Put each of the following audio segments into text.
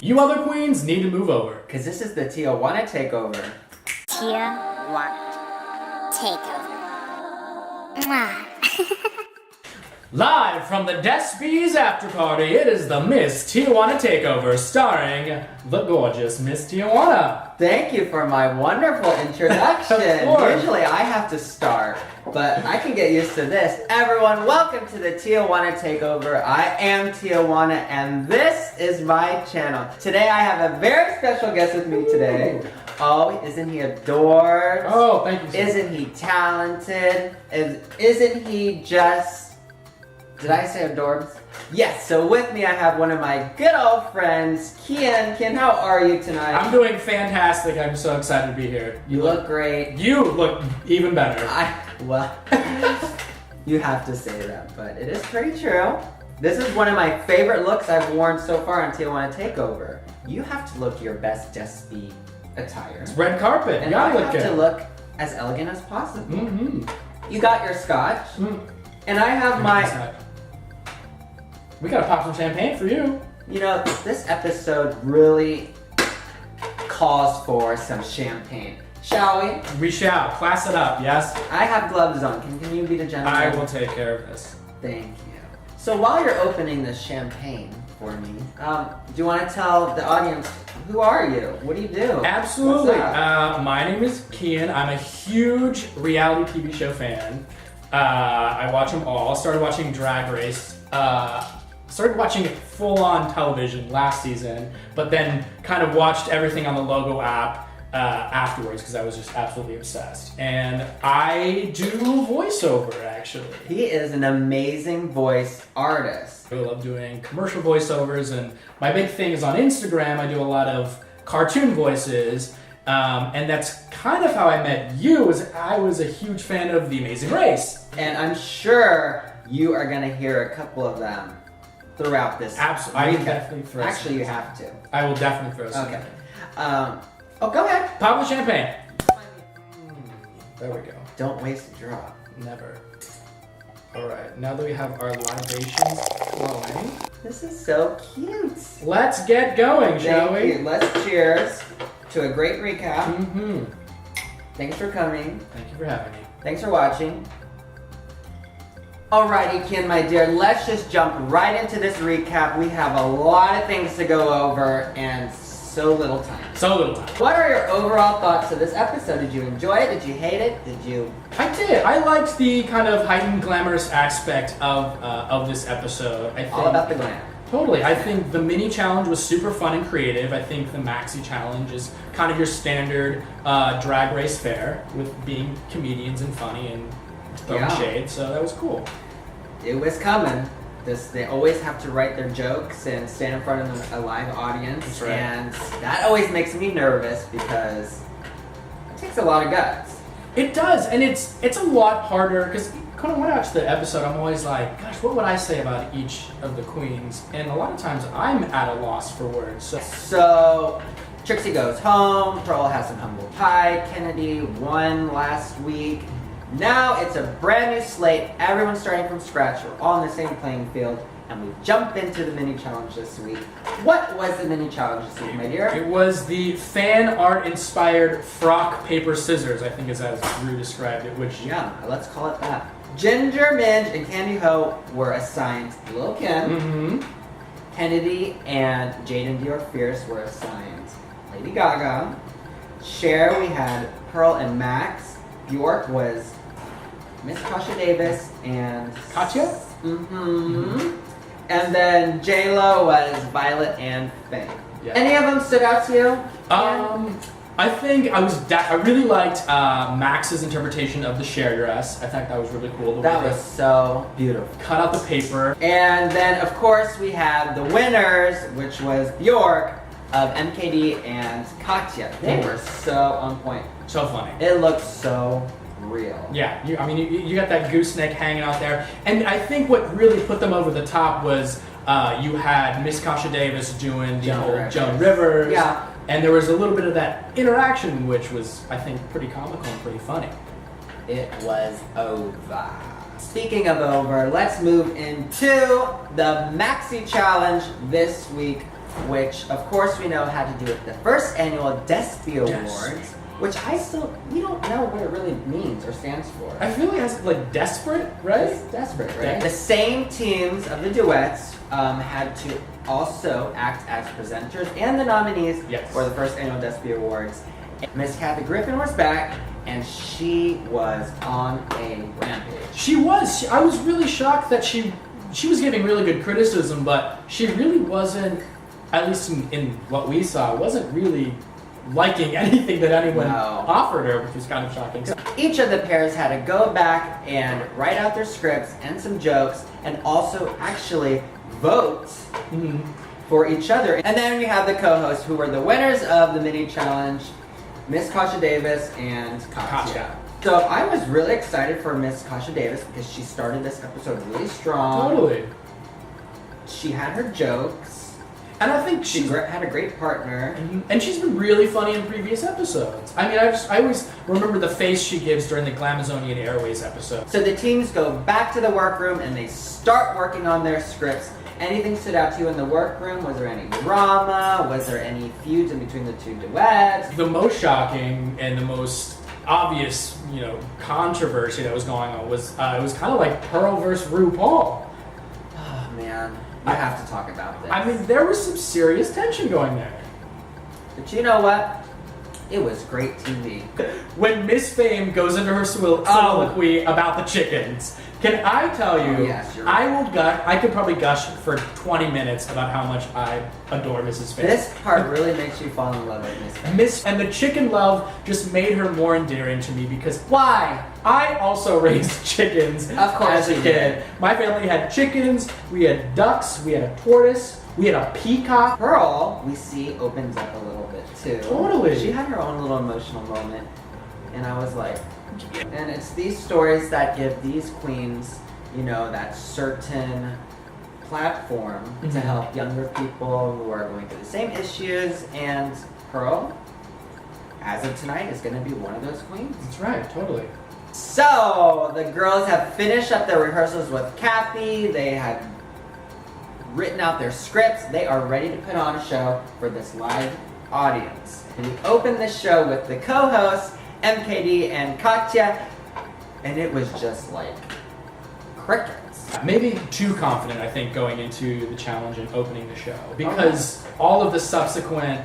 You other queens need to move over. Because this is the Tijuana Takeover. Tijuana Takeover. Mwah. Live from the DESPY's after party, it is the Miss Tijuana Takeover, starring the gorgeous Miss Tijuana. Thank you for my wonderful introduction. Of course. Usually I have to start, but I can get used to this. Everyone, welcome to the Tijuana Takeover. I am Tijuana, and this is my channel. Today I have a very special guest with me today. Oh, isn't he adored? Oh, thank you, sir. Isn't he talented? Isn't he just... Did I say adorbs? Yes, so with me I have one of my good old friends, Kean. Kean, how are you tonight? I'm doing fantastic. I'm so excited to be here. You look great. You look even better. Well, you have to say that, but it is pretty true. This is one of my favorite looks I've worn so far on Tijuana Takeover. You have to look your best DESPY attire. It's red carpet. And you I gotta look have good. to look as elegant as possible. Mm-hmm. You got your scotch, and I have my... We gotta pop some champagne for you. You know, this episode really calls for some champagne. Shall we? We shall. Class it up, yes? I have gloves on. Can you be the gentleman? I will take care of this. Thank you. So while you're opening this champagne for me, do you want to tell the audience, who are you? What do you do? Absolutely. What's up? My name is Kean. I'm a huge reality TV show fan. I watch them all. Started watching Drag Race. Started watching it full-on television last season, but then kind of watched everything on the Logo app afterwards because I was just absolutely obsessed. And I do voiceover, actually. He is an amazing voice artist. I love doing commercial voiceovers, and my big thing is on Instagram. I do a lot of cartoon voices, and that's kind of how I met you. I was a huge fan of The Amazing Race. And I'm sure you are going to hear a couple of them throughout this. Absolutely. I will definitely throw some. Actually, you have to. I will definitely throw some. Okay. Oh, go ahead. Pop the champagne. There we go. Don't waste a drop. Never. Alright, now that we have our libations flowing, This is so cute. let's get going, shall Thank we? you. Let's cheers to a great recap. Mm-hmm. Thanks for coming. Thank you for having me. Thanks for watching. Alrighty, Kean, my dear, let's just jump right into this recap. We have a lot of things to go over and so little time. So little time. What are your overall thoughts of this episode? Did you enjoy it? Did you hate it? Did you... I did. I liked the kind of heightened glamorous aspect of this episode. I think, All about the glam. Totally. I think the mini challenge was super fun and creative. I think the Maxi challenge is kind of your standard drag race fare with being comedians and funny and throwing shade, so that was cool. It was coming. They always have to write their jokes and stand in front of a live audience. That's right. And that always makes me nervous because it takes a lot of guts. It does, and it's a lot harder because when I watch the episode, I'm always like, gosh, what would I say about each of the queens? And a lot of times I'm at a loss for words. So Trixie goes home, Pearl has some humble pie, Kennedy won last week. Now it's a brand new slate, everyone's starting from scratch, we're all in the same playing field, and we jump into the mini challenge this week. What was the mini challenge this week, my dear? It was the fan art inspired frock, paper, scissors, I think is as Rue described it, which... Yeah, let's call it that. Ginger Minj and Candy Ho were assigned Lil' Kim. Kennedy and Jaden Dior Fierce were assigned Lady Gaga. Cher, we had Pearl and Max. Bjork was Miss Kasha Davis and... Katya? And then J-Lo was Violet and Faye. Yeah. Any of them stood out to you? I think I really liked Max's interpretation of the Cher dress. I thought that was really cool. That was so beautiful. Cut out the paper. And then, of course, we had the winners, which was Bjork of MKD and Katya. They were so on point. So funny. It looked so real. Yeah, you got that gooseneck hanging out there. And I think what really put them over the top was you had Miss Kasha Davis doing the whole Joan Rivers. Yeah. And there was a little bit of that interaction, which was, I think, pretty comical and pretty funny. It was over. Speaking of over, let's move into the Maxi Challenge this week. which of course we know had to do with the first annual DESPY Awards, which we don't know what it really means or stands for. I feel like it's like desperate, right? It's desperate, right? The same teams of the duets had to also act as presenters and the nominees for the first annual DESPY Awards. Miss Kathy Griffin was back, and she was on a rampage. She was. I was really shocked that she was giving really good criticism, but she really wasn't, at least in what we saw, wasn't really liking anything that anyone offered her, which was kind of shocking. Each of the pairs had to go back and write out their scripts and some jokes, and also actually vote for each other. And then you have the co-hosts, who were the winners of the mini challenge, Miss Kasha Davis and Katya. So I was really excited for Miss Kasha Davis because she started this episode really strong. Totally. She had her jokes. And I think she had a great partner. And she's been really funny in previous episodes. I mean, I always remember the face she gives during the Glamazonian Airways episode. So the teams go back to the workroom and they start working on their scripts. Anything stood out to you in the workroom? Was there any drama? Was there any feuds in between the two duets? The most shocking and the most obvious, controversy that was going on was it was kind of like Pearl versus RuPaul. Oh man, I have to talk about this. I mean, there was some serious tension going there. But you know what? It was great TV. When Miss Fame goes into her soliloquy about the chickens, can I tell you, I could probably gush for 20 minutes about how much I adore Mrs. Fame. This part really makes you fall in love with Miss Fame. And the chicken love just made her more endearing to me because why? I also raised chickens as a kid. My family had chickens, we had ducks, we had a tortoise, we had a peacock. Pearl, we see, opens up a little bit too. Totally. She had her own little emotional moment, and I was like, and it's these stories that give these queens, that certain platform to help younger people who are going through the same issues. And Pearl, as of tonight, is going to be one of those queens. That's right, totally. So the girls have finished up their rehearsals with Kathy. They have written out their scripts. They are ready to put on a show for this live audience. And we open the show with the co-hosts, MKD and Katya, and it was just like crickets. Maybe too confident, I think, going into the challenge and opening the show, because all of the subsequent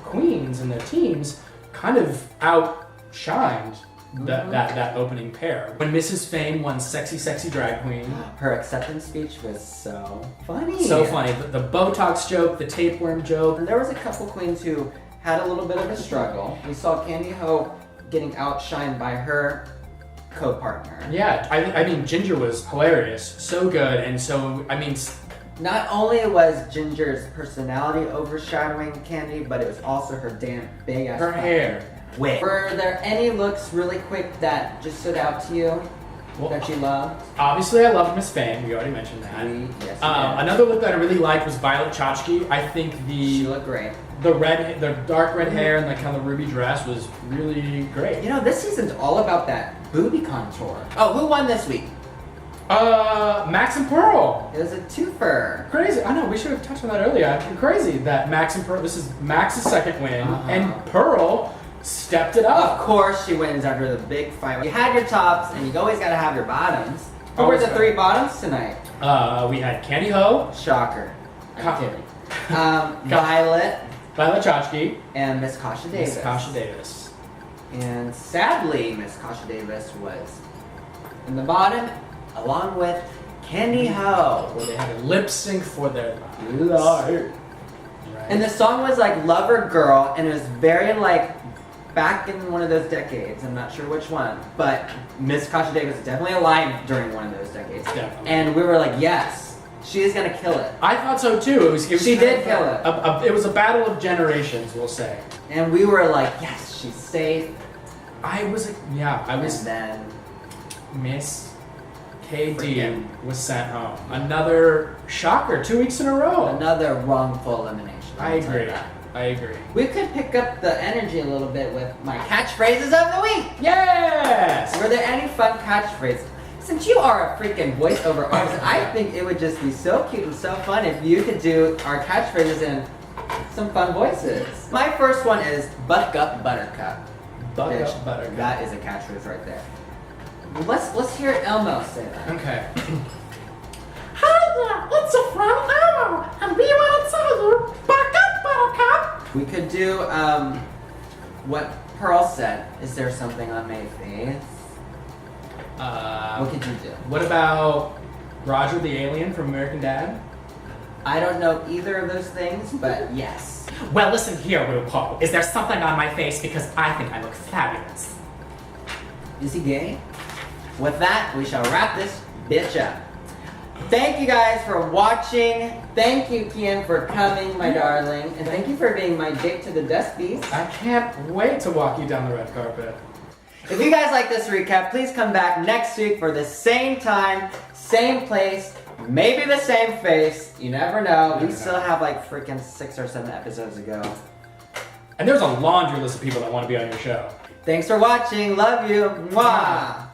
queens and their teams kind of outshined that opening pair. When Mrs. Fame won Sexy Sexy Drag Queen, her acceptance speech was so funny. So funny. The Botox joke, the tapeworm joke. And there was a couple queens who had a little bit of a struggle. We saw Candy Ho getting outshined by her co-partner. Yeah, I mean, Ginger was hilarious, so good, and so, I mean... Not only was Ginger's personality overshadowing Candy, but it was also her damn big-ass... Her hair. Wig. Were there any looks really quick that just stood out to you that you loved? Obviously, I loved Miss Fame. We already mentioned that. Yes, another look that I really liked was Violet Chachki. I think she looked great. The dark red hair and the kind of ruby dress was really great. This season's all about that booby contour. Oh, who won this week? Max and Pearl. It was a twofer. Crazy. I know, we should have touched on that earlier. Crazy that Max and Pearl, this is Max's second win, and Pearl stepped it up. Of course she wins after the big fight. You had your tops, and you always gotta have your bottoms. Who were the three bottoms tonight? We had Candy Ho. Shocker. Violet Chachki. And Miss Kasha Davis. Miss Kasha Davis. And sadly, Miss Kasha Davis was in the bottom, along with Candy Ho. Where they had a lip sync for their lives. Right. And the song was like Lover Girl, and it was very like back in one of those decades. I'm not sure which one, but Miss Kasha Davis was definitely alive during one of those decades. Definitely. And we were like, yes, she is gonna kill it. I thought so too. It was she did kill it. It was a battle of generations, we'll say. And we were like, yes, she's safe. And then Miss KD was sent home. Another shocker, 2 weeks in a row. Another wrongful elimination. I agree. We could pick up the energy a little bit with my catchphrases of the week. Yes! Were there any fun catchphrases? Since you are a freaking voiceover artist, I think it would just be so cute and so fun if you could do our catchphrases in some fun voices. My first one is Buck Up Buttercup. Buck Bitch, Up Buttercup. That is a catchphrase right there. Let's hear Elmo say that. Okay. Hi there, it's your friend Elmo, and we want to tell you, Buck Up Buttercup. We could do what Pearl said. Is there something on my face? What could you do? What about Roger the Alien from American Dad? I don't know either of those things, but yes. Well, listen here, RuPaul. Is there something on my face because I think I look fabulous? Is he gay? With that, we shall wrap this bitch up. Thank you guys for watching. Thank you, Kean, for coming, my darling. And thank you for being my date to the DESPYs. I can't wait to walk you down the red carpet. If you guys like this recap, please come back next week for the same time, same place, maybe the same face. You never know. We still have like freaking 6 or 7 episodes to go. And there's a laundry list of people that want to be on your show. Thanks for watching. Love you. Mwah.